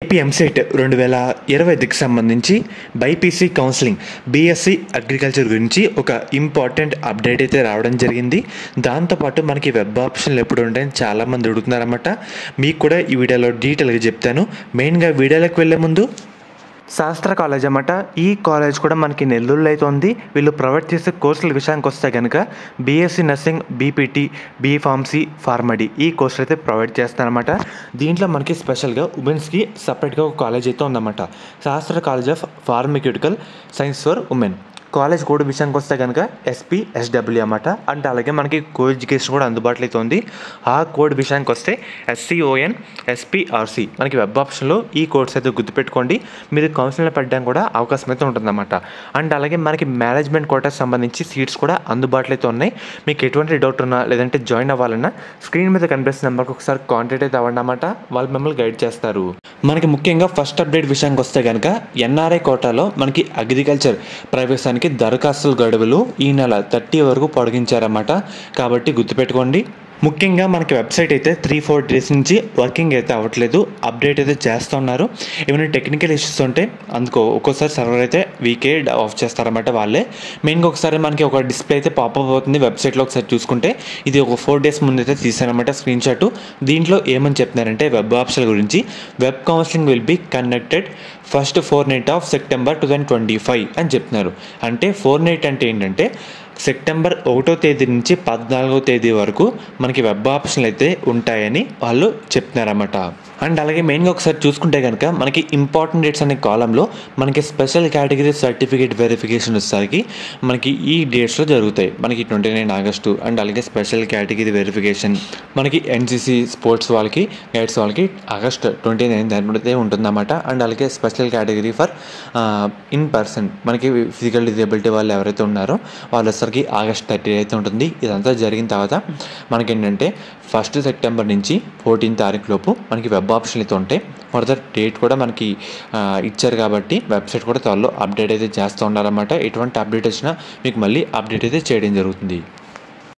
AP EAMCET 2020కి సంబంధించి BiPC counselling BSc agriculture గురించి ఒక ఇంపార్టెంట్ అప్డేట్ అయితే రావడం జరిగింది. దాంతోపాటు మనకి వెబ్ ఆప్షన్లు ఎప్పుడు ఉంటాయని చాలామంది అడుగుతున్నారన్నమాట. మీకు కూడా ఈ వీడియోలో డీటెయిల్గా చెప్తాను. మెయిన్గా వీడియోలోకి వెళ్ళే ముందు శాస్త్ర కాలేజ్ అన్నమాట. ఈ కాలేజ్ కూడా మనకి నెల్లూరులో అయితే ఉంది. వీళ్ళు ప్రొవైడ్ చేసే కోర్సుల విషయానికి వస్తే కనుక BSc nursing, BPT, B Pharmacy, PharmD ఈ కోర్సులు అయితే ప్రొవైడ్ చేస్తారన్నమాట. దీంట్లో మనకి స్పెషల్గా ఉమెన్స్కి సపరేట్గా ఒక కాలేజ్ అయితే ఉందన్నమాట. Sastra college of pharmaceutical science for women. College code విషయానికి వస్తే కనుక SPSW అన్నమాట. అంటే అలాగే మనకి కో ఎడ్యుకేషన్ కూడా అందుబాటులో అయితే ఉంది. ఆ కోడ్ విషయానికి వస్తే SCON SPRC. మనకి వెబ్ ఆప్షన్లో ఈ కోడ్స్ అయితే గుర్తుపెట్టుకోండి. మీరు కౌన్సిలింగ్లో పెట్టడానికి కూడా అవకాశం అయితే ఉంటుందన్నమాట. అండ్ అలాగే మనకి మేనేజ్మెంట్ కోటాకి సంబంధించి సీట్స్ కూడా అందుబాటులో అయితే ఉన్నాయి. మీకు ఎటువంటి డౌట్ ఉన్నా లేదంటే జాయిన్ అవ్వాలన్నా స్క్రీన్ మీద కనిపిస్తున్న నెంబర్కి ఒకసారి కాంటాక్ట్ అయితే అవ్వండి అన్నమాట. వాళ్ళు మిమ్మల్ని గైడ్ చేస్తారు. మనకి ముఖ్యంగా ఫస్ట్ అప్డేట్ విషయానికి వస్తే కనుక NRI కోటాలో మనకి అగ్రికల్చర్ ప్రవేశానికి దరఖాస్తుల గడువులు ఈ నెల 30 వరకు పొడిగించారన్నమాట. కాబట్టి గుర్తుపెట్టుకోండి. ముఖ్యంగా మనకి వెబ్సైట్ అయితే 3-4 డేస్ నుంచి వర్కింగ్ అయితే అవ్వట్లేదు. అప్డేట్ అయితే చేస్తూ ఉన్నారు. ఏమైనా టెక్నికల్ ఇష్యూస్ ఉంటే అందుకో ఒక్కోసారి సర్వర్ అయితే వీకే ఆఫ్ చేస్తారన్నమాట వాళ్ళే. మెయిన్గా ఒకసారి మనకి ఒక డిస్ప్లే అయితే పాపప్ అవుతుంది వెబ్సైట్లో. ఒకసారి చూసుకుంటే ఇది ఒక 4 డేస్ ముందు అయితే తీసారన్నమాట స్క్రీన్ షాట్. దీంట్లో ఏమని చెప్తున్నారంటే వెబ్ ఆప్షన్ గురించి web counselling will be conducted first fortnight of September 2025 అని చెప్తున్నారు. అంటే ఫోర్నైట్ అంటే ఏంటంటే సెప్టెంబర్ 1వ తేదీ నుంచి 14వ తేదీ వరకు మనకి వెబ్ ఆప్షన్లు అయితే ఉంటాయని వాళ్ళు చెప్తున్నారన్నమాట. అండ్ అలాగే మెయిన్గా ఒకసారి చూసుకుంటే కనుక మనకి ఇంపార్టెంట్ డేట్స్ అనే కాలంలో మనకి స్పెషల్ కేటగిరీ సర్టిఫికేట్ వెరిఫికేషన్ వచ్చేసరికి మనకి ఈ డేట్స్లో జరుగుతాయి. మనకి 29 ఆగస్టు. అండ్ అలాగే స్పెషల్ కేటగిరీ వెరిఫికేషన్ మనకి NCC స్పోర్ట్స్ వాళ్ళకి, గైడ్స్ వాళ్ళకి ఆగస్ట్ 29 దాని ఉంటుందన్నమాట. అండ్ అలాగే special category for in person మనకి ఫిజికల్ డిజేబిలిటీ వాళ్ళు ఎవరైతే ఉన్నారో వాళ్ళు వచ్చరికి ఆగస్ట్ 30 అయితే ఉంటుంది. ఇదంతా జరిగిన తర్వాత మనకి ఏంటంటే 1 సెప్టెంబర్ నుంచి 14వ తారీఖు లోపు మనకి వెబ్ ఆప్షన్లు అయితే ఉంటాయి. ఫర్దర్ డేట్ కూడా మనకి ఇచ్చారు కాబట్టి వెబ్సైట్ కూడా త్వరలో అప్డేట్ అయితే చేస్తూ ఉండాలన్నమాట. ఎటువంటి అప్డేట్ వచ్చినా మీకు మళ్ళీ అప్డేట్ అయితే చేయడం జరుగుతుంది.